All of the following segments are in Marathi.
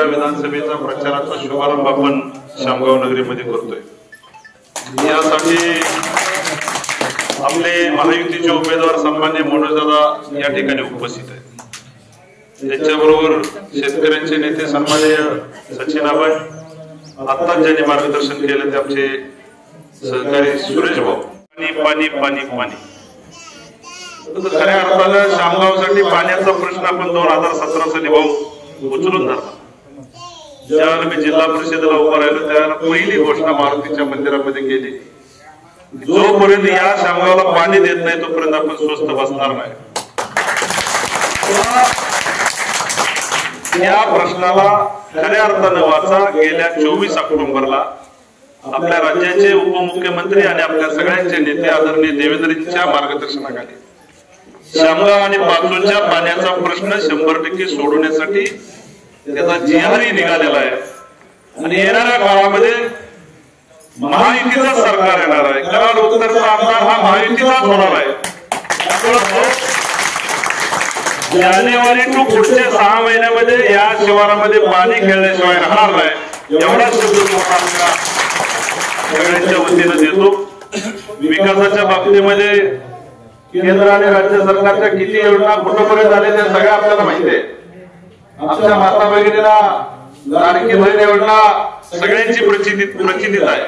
विधानसभेचा प्रचाराचा शुभारंभ आपण शामगाव नगरीमध्ये करतोय। यासाठी आपले महायुतीचे उमेदवार सन्माननीय मनोजदादा या ठिकाणी उपस्थित आहेत। त्याच्याबरोबर शेतकऱ्यांचे नेते सन्माननीय सचिनाबाई, आता ज्यांनी मार्गदर्शन केलं ते आमचे सहकारी सुरेश भाऊ। पाणी पाणी पाणी खऱ्या अर्थानं शामगावसाठी पाण्याचा प्रश्न आपण 2017 साली भाऊ उचलून धरला। ज्यावेळेला मी जिल्हा परिषदेला उभा राहिलो त्यावेळेला पहिली घोषणा मारुतीच्या मंदिरामध्ये केली, जोपर्यंत या शामगावला पाणी देत नाही तोपर्यंत आपण स्वस्थ बसणार नाही। या प्रश्नाला खऱ्या अर्थानं वाचा गेल्या 24 ऑक्टोबरला आपल्या राज्याचे उपमुख्यमंत्री आणि आपल्या सगळ्यांचे नेते आदरणीय देवेंद्रजींच्या मार्गदर्शनाखाली शामगाव आणि पाचोनच्या पाण्याचा प्रश्न 100% सोडवण्यासाठी त्याचा जिहारी निघालेला आहे। आणि येणाऱ्या काळामध्ये महायुतीचं सरकार येणार आहे। कराड उत्तरचा आमदार हा महायुतीचाच होणार आहे। जानेवारी टू पुढचे 6 महिन्यामध्ये या शिवारामध्ये पाणी खेळल्याशिवाय राहणार नाही, एवढा शब्द सगळ्यांच्या वतीनं देतो। विकासाच्या बाबतीमध्ये केंद्र आणि राज्य सरकारच्या किती योजना कुठपर्यंत आल्या त्या सगळ्या आपल्याला माहिती आहे। आमच्या माता भगिनीला लाडकी बहीण योजना सगळ्यांची प्रचितीत आहे।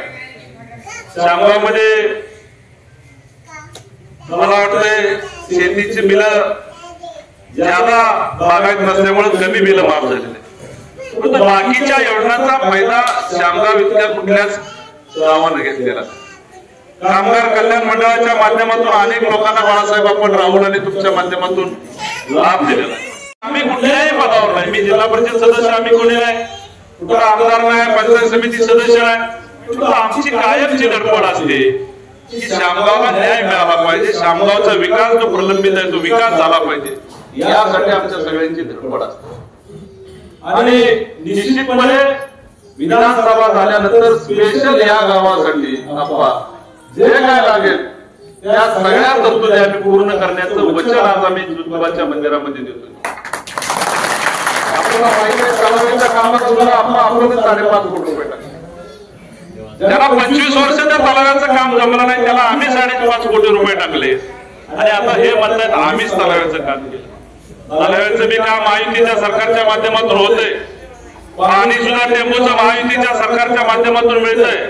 शामगावमध्ये मला वाटतंय शेतीची बिलं ज्यादा बागायत नसल्यामुळे कमी बिलं माफ झालेली, परंतु बाकीच्या योजनांचा फायदा शामगाव इतक्या कुठल्याच गावानं घेतलेला। कामगार कल्याण मंडळाच्या माध्यमातून अनेक लोकांना बाळासाहेब आपण राहुल आणि तुमच्या माध्यमातून लाभ दिलेला आहे। आम्ही कुठल्याही पदावर नाही, मी जिल्हा परिषद सदस्य, आम्ही कोणी नाही, कुठं आमदार नाही, पंचायत समिती सदस्य नाही, आमची कायमची धडपड असते की शामगावला न्याय मिळाला पाहिजे, शामगावचा विकास जो प्रलंबित आहे तो विकास झाला पाहिजे, यासाठी आमच्या सगळ्यांची धडपड असते। आणि निश्चितपणे विधानसभा झाल्यानंतर स्पेशल या गावासाठी जे काय लागेल त्या सगळ्या तरतुदी आम्ही पूर्ण करण्याचं वचन आज आम्ही ज्योतिबाच्या मंदिरामध्ये देतो। आपल्याला माहिती आहे तलावाच्या कामात सुद्धा आपण 5.5 कोटी रुपये टाकले। ज्याला 25 वर्ष त्या तलावाचं काम जमलं नाही त्याला आम्ही 5.5 कोटी रुपये टाकले आणि आता हे म्हणतात आम्हीच तलावाचं काम केलं। तलावाचं बी काम महायुतीच्या सरकारच्या माध्यमातून होतंय, पाणी सुद्धा टेंबूचं महायुतीच्या सरकारच्या माध्यमातून मिळतंय।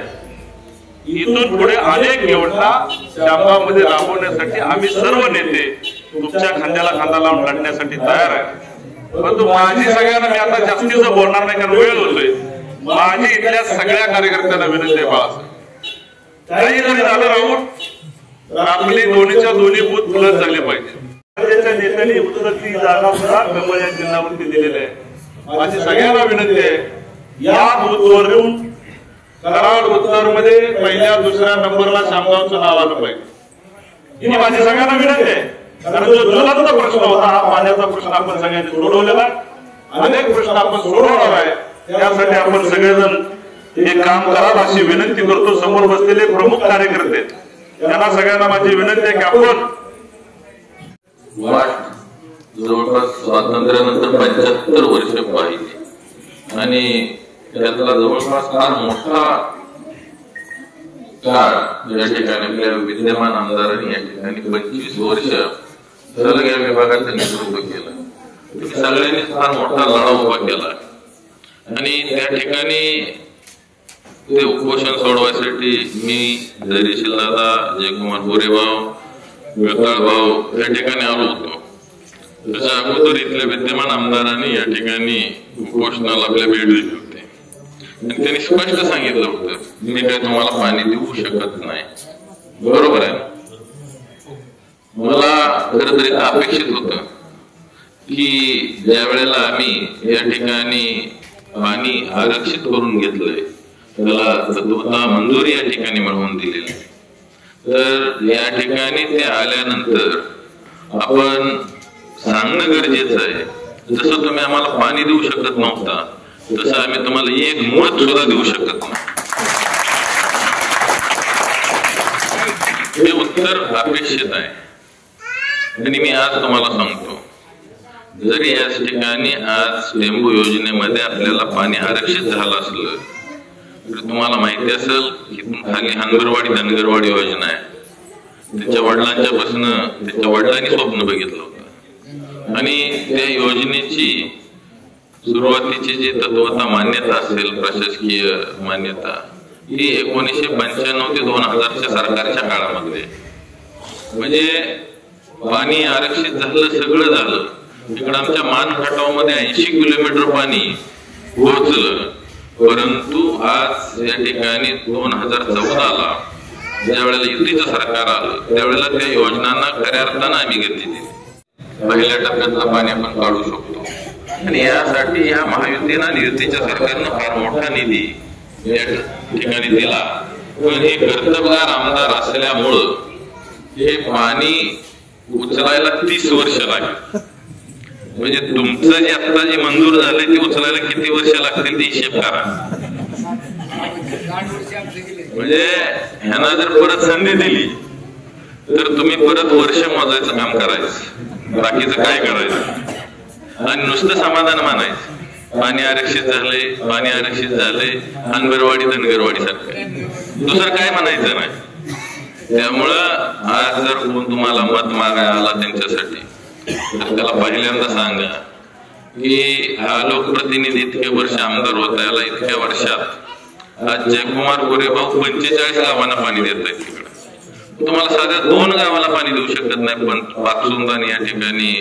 इथून पुढे अनेक योजना शामगावमध्ये राबवण्यासाठी आम्ही सर्व नेते तुमच्या खांद्याला खांदा लावून लढण्यासाठी तयार आहे। परंतु माझी सगळ्यांना, मी आता जास्तीचं बोलणार नाही कारण वेळ होतोय, माझी इथल्या सगळ्या कार्यकर्त्यांना विनंती आहे, बाळासाहेब काही जरी झालं राहून आपली दोन्हीच्या दोन्ही बूथ फुलत झाले पाहिजे। राज्याच्या नेत्यांनी उत्तरची जागा सुद्धा कमळ या जिल्ह्यावरती दिलेली आहे। माझी सगळ्यांना विनंती आहे, या बूथवर येऊन कराड उत्तर मध्ये पहिल्या दुसऱ्या नंबरला शामगावचं नाव आलं पाहिजे, ही माझी सगळ्यांना विनंती आहे। कारण जो ज्वलंत प्रश्न होता हा पाण्याचा प्रश्न आपण सगळ्यांनी सोडवलेला, अनेक प्रश्न आपण सोडवणार आहे, त्यासाठी आपण सगळेजण हे काम कराल अशी विनंती करतो। समोर बसलेले प्रमुख कार्यकर्ते त्यांना सगळ्यांना माझी विनंती आहे की आपण जवळपास स्वातंत्र्यानंतर 75 वर्ष पाहिली आणि त्यातला जवळपास फार मोठा काळ या ठिकाणी आपल्या विद्यमान आमदारांनी या ठिकाणी 25 वर्ष सलग या विभागाचं नेतृत्व केलं। तुम्ही सगळ्यांनी फार मोठा लढा उभा केला आणि त्या ठिकाणी ते उपोषण सोडवायसाठी मी धैर्यशील दादा, जयकुमार गोरेभाऊ, वेताळ भाऊ या ठिकाणी आलो होतो। त्याच्या अगोदर इथल्या विद्यमान आमदारांनी या ठिकाणी उपोषणाला आपल्या भेट दिली होती आणि त्यांनी स्पष्ट सांगितलं होतं मी काय तुम्हाला पाणी देऊ शकत नाही। बरोबर आहे। मला खरं तर इथं अपेक्षित होतं की ज्या वेळेला आम्ही या ठिकाणी पाणी आरक्षित करून घेतलंय त्याला तत्वता मंजुरी या ठिकाणी मिळवून दिलेली, तर या ठिकाणी ते आल्यानंतर आपण सांगणं गरजेचं आहे जसं तुम्ही आम्हाला पाणी देऊ शकत नव्हता तसं आम्ही तुम्हाला एक मत सुद्धा देऊ शकत नाही. हे उत्तर अपेक्षित आहे. आणि मी आज तुम्हाला सांगतो, जरी याच ठिकाणी आज टेंबू योजनेमध्ये आपल्याला पाणी आरक्षित झालं असलं तर तुम्हाला माहिती असेल की खाली हनगरवाडी धनगरवाडी योजना आहे. त्याच्या वडिलांनी स्वप्न बघितलं होतं आणि त्या योजनेची सुरुवातीची जी तत्वता मान्यता असेल, प्रशासकीय मान्यता, ही 1995 ते 2000च्या सरकारच्या काळामध्ये, म्हणजे पाणी आरक्षित झालं, सगळं झालं. इकडं आमच्या मान खटावमध्ये 80 किलोमीटर पाणी पोहोचलं. परंतु आज या ठिकाणी 2014ला ज्या वेळेला युतीचं सरकार आलं त्यावेळेला त्या योजनांना खऱ्या अर्थानं आम्ही गती दिली. पहिल्या टप्प्यातलं पाणी आपण काढू शकतो आणि यासाठी या महायुतीनं आणि युतीच्या सरकारनं फार मोठा निधी या ठिकाणी दिला. पण हे कर्तबगार आमदार असल्यामुळं हे पाणी उचलायला 30 वर्ष लागेल. म्हणजे तुमचं जे आता जे मंजूर झालंय ते उचलायला किती वर्ष लागतील ते हिशेब करा. म्हणजे ह्यांना जर परत संधी दिली तर तुम्ही परत वर्ष मोजायचं काम करायचं, बाकीचं काय करायचं आणि नुसतं समाधान मानायचं पाणी आरक्षित झाले, पाणी आरक्षित झाले, हनगरवाडी धनगरवाडी सारखं, दुसरं काय म्हणायचं नाही. त्यामुळं आज जर कोण तुम्हाला मत मागायला आला त्यांच्यासाठी तर त्याला पहिल्यांदा सांगा की हा लोकप्रतिनिधी इतके वर्ष आमदार होता, याला इतक्या वर्षात आज जयकुमार गोरेभाऊ 45 गावांना पाणी देत आहेत. तिकडे तुम्हाला साध्या 2 गावाला पाणी देऊ शकत नाही, पण पाचसुंदानी या ठिकाणी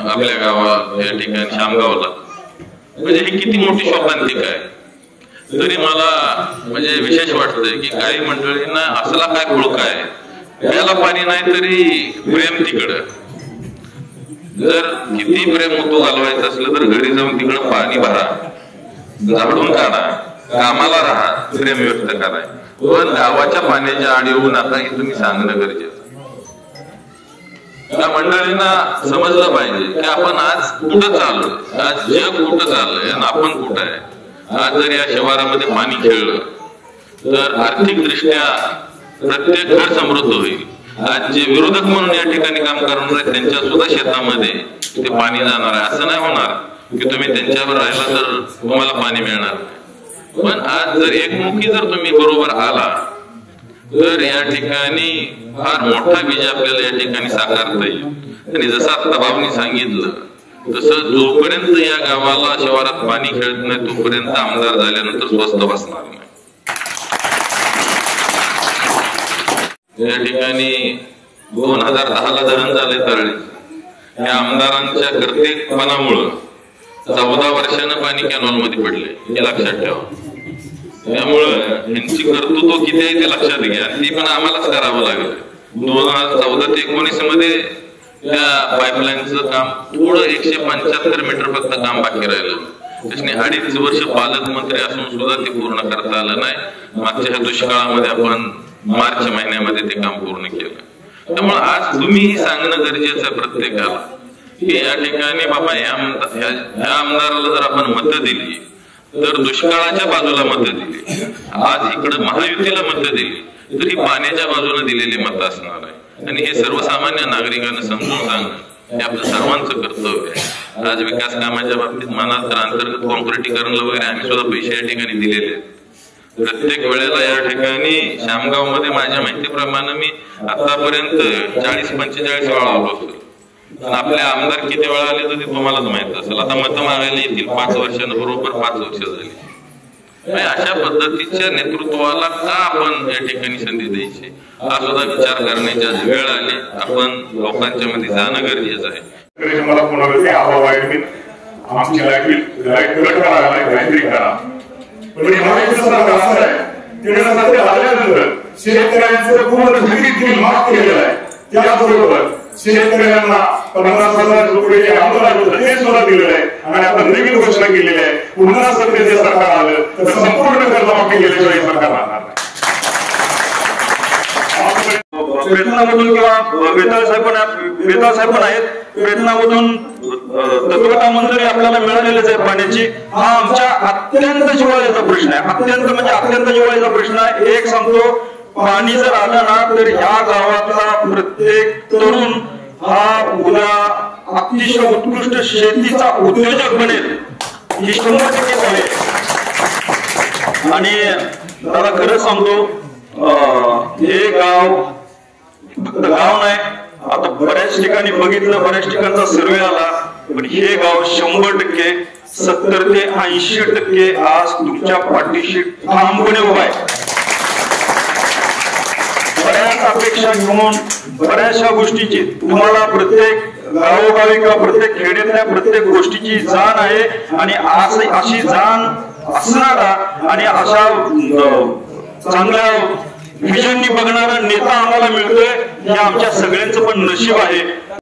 आपल्या गावात या ठिकाणी शामगावला, म्हणजे ही किती मोठी शोकांतिका आहे. तरी मला म्हणजे विशेष वाटतंय की काही मंडळींना असला काय खुळका आहे, प्यायला पाणी नाही तरी प्रेम तिकडं. जर किती प्रेम होतो घालवायचं असलं तर घरी जाऊन तिकडं पाणी भरा, झाडून काढा, कामाला राहा, प्रेम व्यक्त करा. पण गावाच्या पाण्याच्या आड येऊ नका हे तुम्ही सांगणं गरजेचं. त्या मंडळींना समजलं पाहिजे की आपण आज कुठं चाललोय, आज जग कुठं चाललंय आणि आपण कुठं आहे. आज जर या शिवारामध्ये पाणी खेळलं तर आर्थिक दृष्ट्या प्रत्येक घर समृद्ध होईल. आज जे विरोधक म्हणून या ठिकाणी काम करणार आहेत त्यांच्या सुद्धा शेतामध्ये ते पाणी जाणार आहे. असं नाही होणार की तुम्ही त्यांच्यावर राहिला तर तुम्हाला पाणी मिळणार नाही. पण आज जर एकमुखी जर तुम्ही बरोबर आला तर या ठिकाणी फार मोठा विजय आपल्याला या ठिकाणी साकारता येईल. आणि जसं आता बाबांनी सांगितलं तसं जोपर्यंत या गावाला शिवारात पाणी खेळत नाही तोपर्यंत आमदार झाल्यानंतर स्वस्त बसणार नाही. या ठिकाणी 2010ला धरण झाले तळी, या आमदारांच्या कर्तेपणामुळं 14 वर्षानं पाणी कॅनॉल मध्ये पडले, हे लक्षात ठेवा. त्यामुळं यांची कर्तृत्व किती आहे ते लक्षात घ्या. ती पण आम्हालाच करावं लागलं. 2014 ते 19 मध्ये त्या पाईपलाईनचं काम थोडं 175 मीटर फक्त काम बाकी राहिलं. त्याने 2.5 वर्ष पालकमंत्री असून सुद्धा ते पूर्ण करता आलं नाही. मागच्या दुष्काळामध्ये आपण मार्च महिन्यामध्ये ते काम पूर्ण केलं. त्यामुळे आज तुम्ही सांगणं गरजेचं आहे प्रत्येकाला की या ठिकाणी बाबा या आमदाराला जर आपण मतं दिली तर दुष्काळाच्या बाजूला मतं दिली, आज इकडे महायुतीला मतं दिली तर ही पाण्याच्या बाजूला दिलेली मतं असणार आहे. आणि हे सर्वसामान्य नागरिकांना समजून सांगणं हे आपलं सर्वांचं कर्तव्य आहे. आज विकास कामाच्या बाबतीत मनात तर अंतर्गत कॉन्क्रिटीकरण वगैरे आम्ही सुद्धा पैसे या ठिकाणी दिलेले आहेत. प्रत्येक वेळेला या ठिकाणी शामगाव मध्ये माझ्या माहितीप्रमाणे मी आतापर्यंत 40-45 वेळा आलो असेल. आपले आमदार किती वेळा आले तर ते तुम्हालाच माहित असेल. आता मतं मागायला येतील 5 वर्षांना, बरोबर 5 वर्ष झाली. अशा पद्धतीच्या नेतृत्वाला का आपण या ठिकाणी संधी द्यायची हा सुद्धा विचार करण्याची आज वेळ आली. आपण लोकांच्या मध्ये जाणं गरजेचं आहे. मला पुन्हा आमची लाईट कट करायला काहीतरी करा. पण महाराष्ट्र सरकार असं आहे ते आल्यानंतर शेतकऱ्यांचं पूर्ण थकीत माफ केलेलं आहे. त्याबरोबर शेतकऱ्यांना 50,000 रुपये आंदोलन होतं ते सुद्धा दिलेलं आहे. आणि आपण नवीन घोषणा केलेली आहे पुन्हा सत्तेचे सरकार आलं तर संपूर्ण कर्जमाफी केल्याशिवाय सरकार राहणार नाही. पेटलामधून किंवा बेताळ साहेब पण आहेत. प्रयत्नामधून तत्वता मंजुरी आपल्याला मिळालेलीच आहे पाण्याची. हा आमच्या अत्यंत जिव्हाळ्याचा प्रश्न आहे, अत्यंत म्हणजे अत्यंत जिव्हाळ्याचा प्रश्न आहे. एक सांगतो, पाणी जर आलं ना तर ह्या गावातला प्रत्येक तरुण हा उद्या अतिशय उत्कृष्ट शेतीचा उद्योजक बनेल ही 100% आहे. आणि दादा खरं सांगतो, हे गाव फक्त गाव नाही, आता बऱ्याच ठिकाणी बघितलं, बऱ्याच ठिकाणचा सर्वे आला, पण हे गाव 100% 70 ते 80% आज तुमच्या पाठीशी ठामपणे उभा आहे. बऱ्याच अपेक्षा घेऊन बऱ्याचशा गोष्टीची तुम्हाला प्रत्येक गावोगावी किंवा प्रत्येक खेड्यातल्या प्रत्येक गोष्टीची जाण आहे. आणि अशी जाण असणारा आणि अशा चांगल्या विजननी बघणारा नेता आम्हाला मिळतोय, हे आमच्या सगळ्यांचं पण नशीब आहे.